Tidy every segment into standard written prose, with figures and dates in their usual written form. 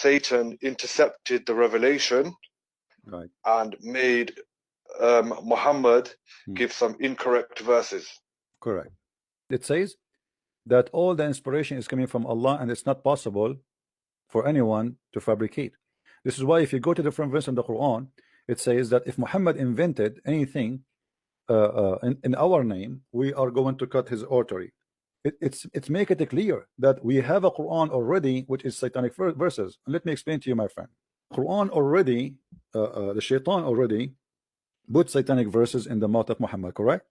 Satan intercepted the revelation, right, and made Muhammad give some incorrect verses. correct. It says that all the inspiration is coming from Allah, and it's not possible for anyone to fabricate. This is why if you go to different verses in the Quran, it says that if Muhammad invented anything in our name, we are going to cut his artery. It's make it clear that we have a Quran already, which is satanic verses. And let me explain to you, my friend. Quran already, the shaitan already put satanic verses in the mouth of Muhammad, correct?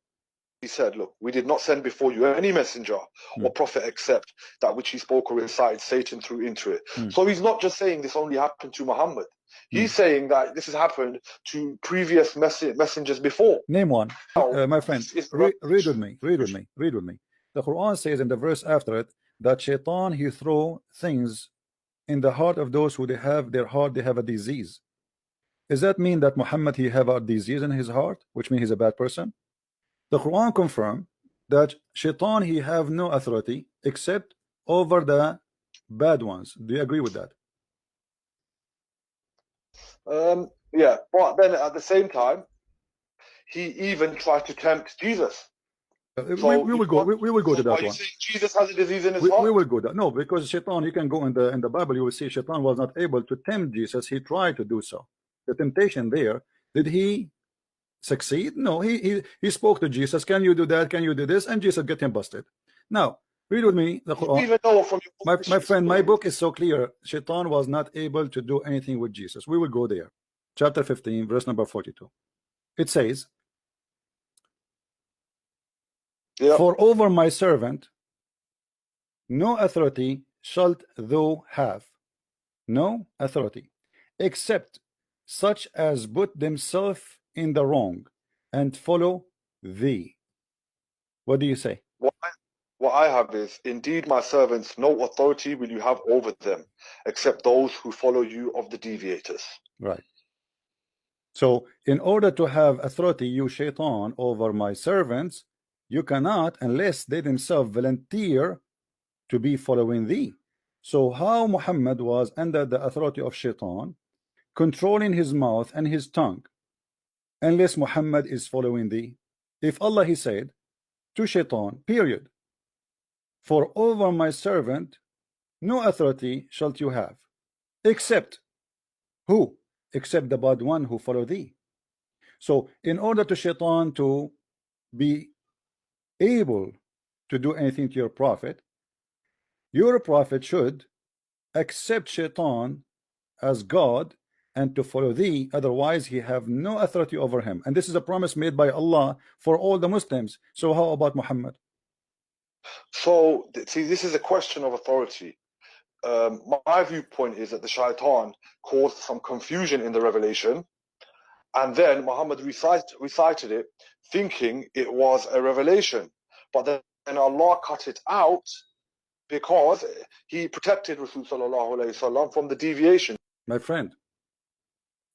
He said, look, we did not send before you any messenger or prophet except that which he spoke or recited, Satan threw into it. So he's not just saying this only happened to Muhammad. He's saying that this has happened to previous messengers before. Name one. Now, my friend, read with me. The Quran says in the verse after it that shaitan, he throw things in the heart of those who they have a disease. Does that mean that Muhammad, he have a disease in his heart, which means he's a bad person? The Quran confirm that shaitan, he have no authority except over the bad ones. Do you agree with that? Yeah, but then at the same time, he even tried to tempt Jesus. So we will go to that one. You saying Jesus has a disease in his heart? We will go that. No, because shaitan, you can go in the Bible, you will see shaitan was not able to tempt Jesus. He tried to do so. The temptation there, did he succeed? No, he spoke to Jesus. Can you do that? Can you do this? And Jesus get him busted. Now read with me the Quran. Even though from my friend, my book is so clear. Shaitan was not able to do anything with Jesus. We will go there. Chapter 15, verse number 42. It says, for over my servant no authority shalt thou have, no authority, except such as put themselves in the wrong and follow thee. What do you say? What I have is, indeed my servants, no authority will you have over them, except those who follow you of the deviators. Right. So in order to have authority, you shaitan, over my servants, you cannot unless they themselves volunteer to be following thee. So how Muhammad was under the authority of shaitan, controlling his mouth and his tongue, unless Muhammad is following thee? If Allah, he said to shaitan, period, for over my servant no authority shalt you have, except who? Except the bad one who follow thee. So in order to shaitan to be able to do anything to your prophet should accept shaitan as God and to follow thee, otherwise he have no authority over him. And this is a promise made by Allah for all the Muslims. So how about Muhammad? So see, this is a question of authority. My viewpoint is that the shaitan caused some confusion in the revelation, and then Muhammad recited it thinking it was a revelation, but then Allah cut it out because he protected Rasul sallallahu alaihi wasallam from the deviation. My friend,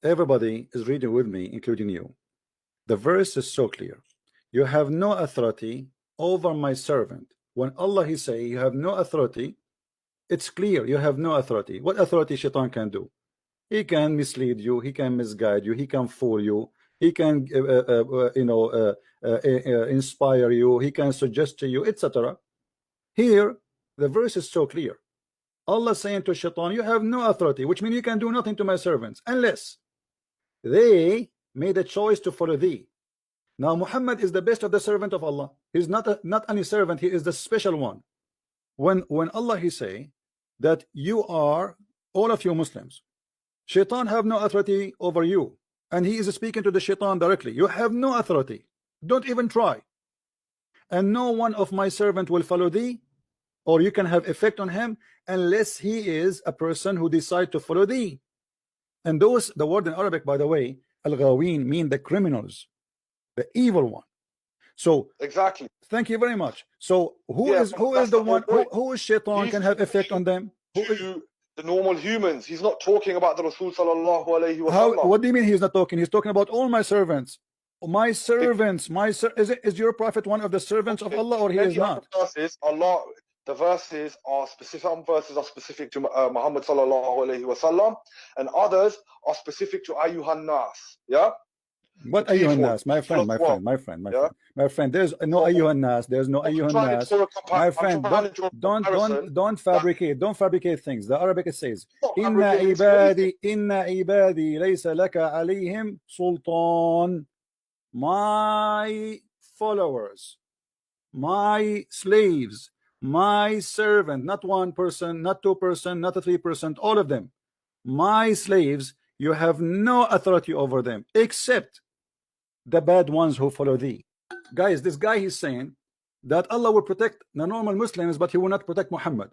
everybody is reading with me, including you. The verse is so clear. You have no authority over my servant. When Allah, he say you have no authority, it's clear you have no authority. What authority shaitan can do? He can mislead you, he can misguide you, he can fool you, he can inspire you, he can suggest to you, etc. Here the verse is so clear. Allah saying to shaitan, you have no authority, which means you can do nothing to my servants unless they made a choice to follow thee. Now Muhammad is the best of the servant of Allah. He's not any servant, he is the special one. When Allah, he say that you are, all of you Muslims, shaitan have no authority over you, and he is speaking to the shaitan directly. You have no authority, don't even try, and no one of my servant will follow thee, or you can have effect on him unless he is a person who decide to follow thee. And those, the word in Arabic, by the way, al-ghawin, mean the criminals, the evil one. So exactly, thank you very much. So who is the one who is shaitan can have effect on them? The normal humans. He's not talking about the Rasul sallallahu alaihi wasallam. What do you mean he's not talking? He's talking about all my servants. My servants, is your prophet one of the servants of Allah, or he is not? Allah, the verses are specific. Some verses are specific to Muhammad sallallahu alaihi wasallam, and others are specific to Ayyuhan Nas. Yeah. What The key Ayyuhan one. Nas, my friend, my Well, friend, my friend, my yeah. friend, my friend. There's no So, Ayyuhan Nas. There's no I'm Ayyuhan trying to Nas. draw a My I'm friend, trying to draw a comparison. don't fabricate things. The Arabic it says, Not Inna fabricating ibadi laysa laka alayhim sultan. My followers, my slaves, my servant, not one person, not 2%, not 3%, all of them. My slaves, you have no authority over them except the bad ones who follow thee. Guys, this guy is saying that Allah will protect the normal Muslims, but he will not protect Muhammad.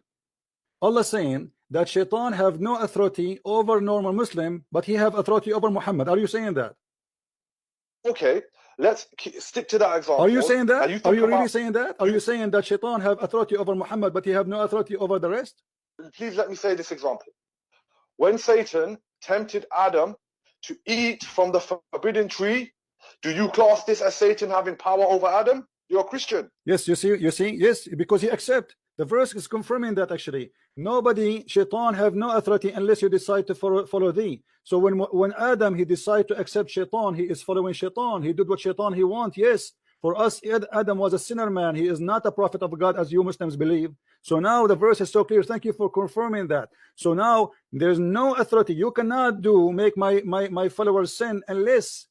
Allah saying that Shaitan have no authority over normal Muslim, but he have authority over Muhammad. Are you saying that? Okay, let's stick to that example. Are you saying that? Are you really about, saying that? Are you saying that Shaitan have authority over Muhammad, but he have no authority over the rest? Please let me say this example. When Satan tempted Adam to eat from the forbidden tree, do you class this as Satan having power over Adam? You're a Christian. Yes, you see, yes, because he accept. The verse is confirming that actually. Nobody, Shaitan have no authority unless you decide to follow thee. So when Adam, he decided to accept Shaitan, he is following Shaitan. He did what Shaitan he want. Yes, for us, Adam was a sinner man. He is not a prophet of God as you Muslims believe. So now the verse is so clear. Thank you for confirming that. So now there's no authority. You cannot make my followers sin unless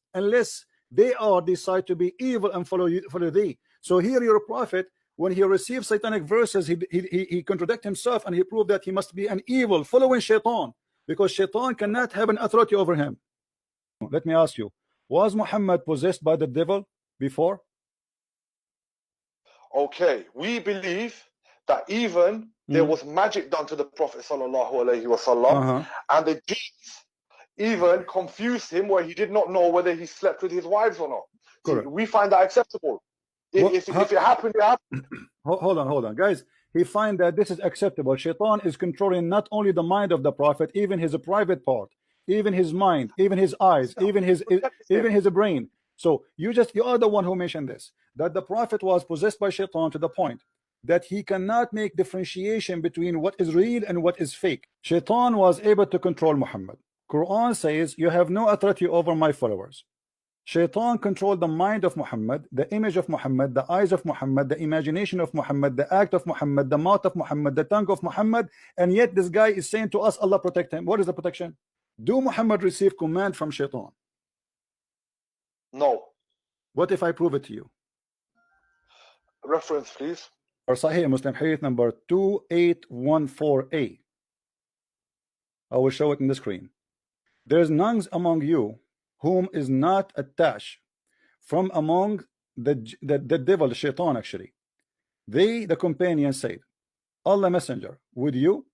they are decide to be evil and follow thee. So here your prophet, when he receives satanic verses, he contradict himself and he proved that he must be an evil following Shaitan, because Shaitan cannot have an authority over him. Let me ask you, was Muhammad possessed by the devil before? Okay, we believe that even there was magic done to the Prophet sallallahu alaihi wasallam, and the jinns even confused him where he did not know whether he slept with his wives or not. See, we find that acceptable. If it happened, it happened. Hold on, guys. He find that this is acceptable. Shaitan is controlling not only the mind of the prophet, even his private part, even his mind, even his eyes, even his brain. So you are the one who mentioned this, that the prophet was possessed by Shaitan to the point that he cannot make differentiation between what is real and what is fake. Shaitan was able to control Muhammad. Quran says you have no authority over my followers. Shaitan controlled the mind of Muhammad, the image of Muhammad, the eyes of Muhammad, the imagination of Muhammad, the act of Muhammad, the mouth of Muhammad, the tongue of Muhammad, and yet this guy is saying to us, Allah protect him. What is the protection? Do Muhammad receive command from Shaitan? No. What if I prove it to you? Reference, please. Or Sahih Muslim Hadith number 2814a. I will show it in the screen. There's none among you whom is not attached from among the devil, Shaitan actually. They, the companions, said, Allah Messenger, would you?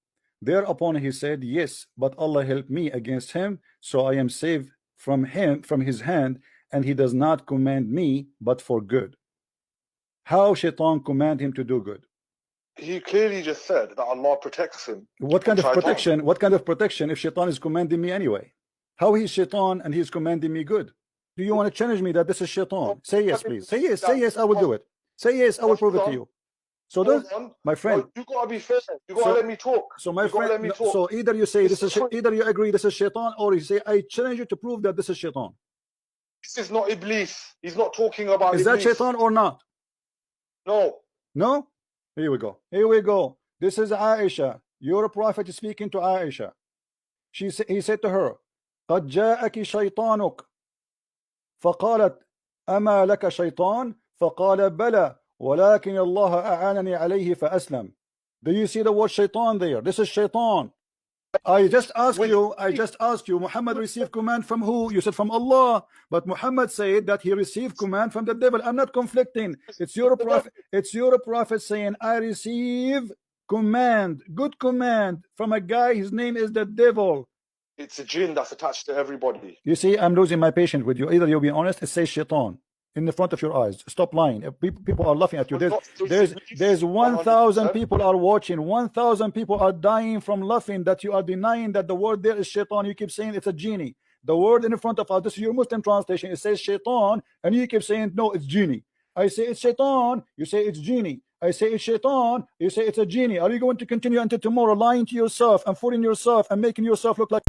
Thereupon he said, yes, but Allah help me against him, so I am saved from his hand, and he does not command me but for good. How Shaitan command him to do good? He clearly just said that Allah protects him. What kind of protection? What kind of protection if Shaitan is commanding me anyway? How he's Shaitan and he's commanding me good? Do you want to challenge me that this is Shaitan? Say yes, please. Say yes. Say yes. I will do it. Say yes. I will prove it to you. So those, my friend, you gotta be fair. You gotta let me talk. So my friend, so either you say this is, either you agree this is Shaitan, or you say I challenge you to prove that this is Shaitan. This is not Iblis. He's not talking about. Is that Shaitan or not? No. No. Here we go. Here we go. This is Aisha. Your prophet is speaking to Aisha. He said to her, قد جاءك شيطانك فقالت أما لك شيطان فقال بلى ولكن الله أعانني عليه فأسلم. Do you see the word shaitan there? This is Shaitan. I just asked you, Muhammad received command from who? You said from Allah, but Muhammad said that he received command from the devil. I'm not conflicting. It's your prophet. It's your prophet saying I receive command, good command from a guy. His name is the devil. It's a jinn that's attached to everybody. You see, I'm losing my patience with you. Either you'll be honest, it says Shaitan in the front of your eyes. Stop lying. People are laughing at you. There's 1,000 people are watching. 1,000 people are dying from laughing that you are denying that the word there is Shaitan. You keep saying it's a genie. The word in the front of us, this is your Muslim translation. It says Shaitan, and you keep saying no, it's genie. I say it's Shaitan. You say it's genie. I say it's shaitan, you say it's a genie. Are you going to continue until tomorrow lying to yourself and fooling yourself and making yourself look like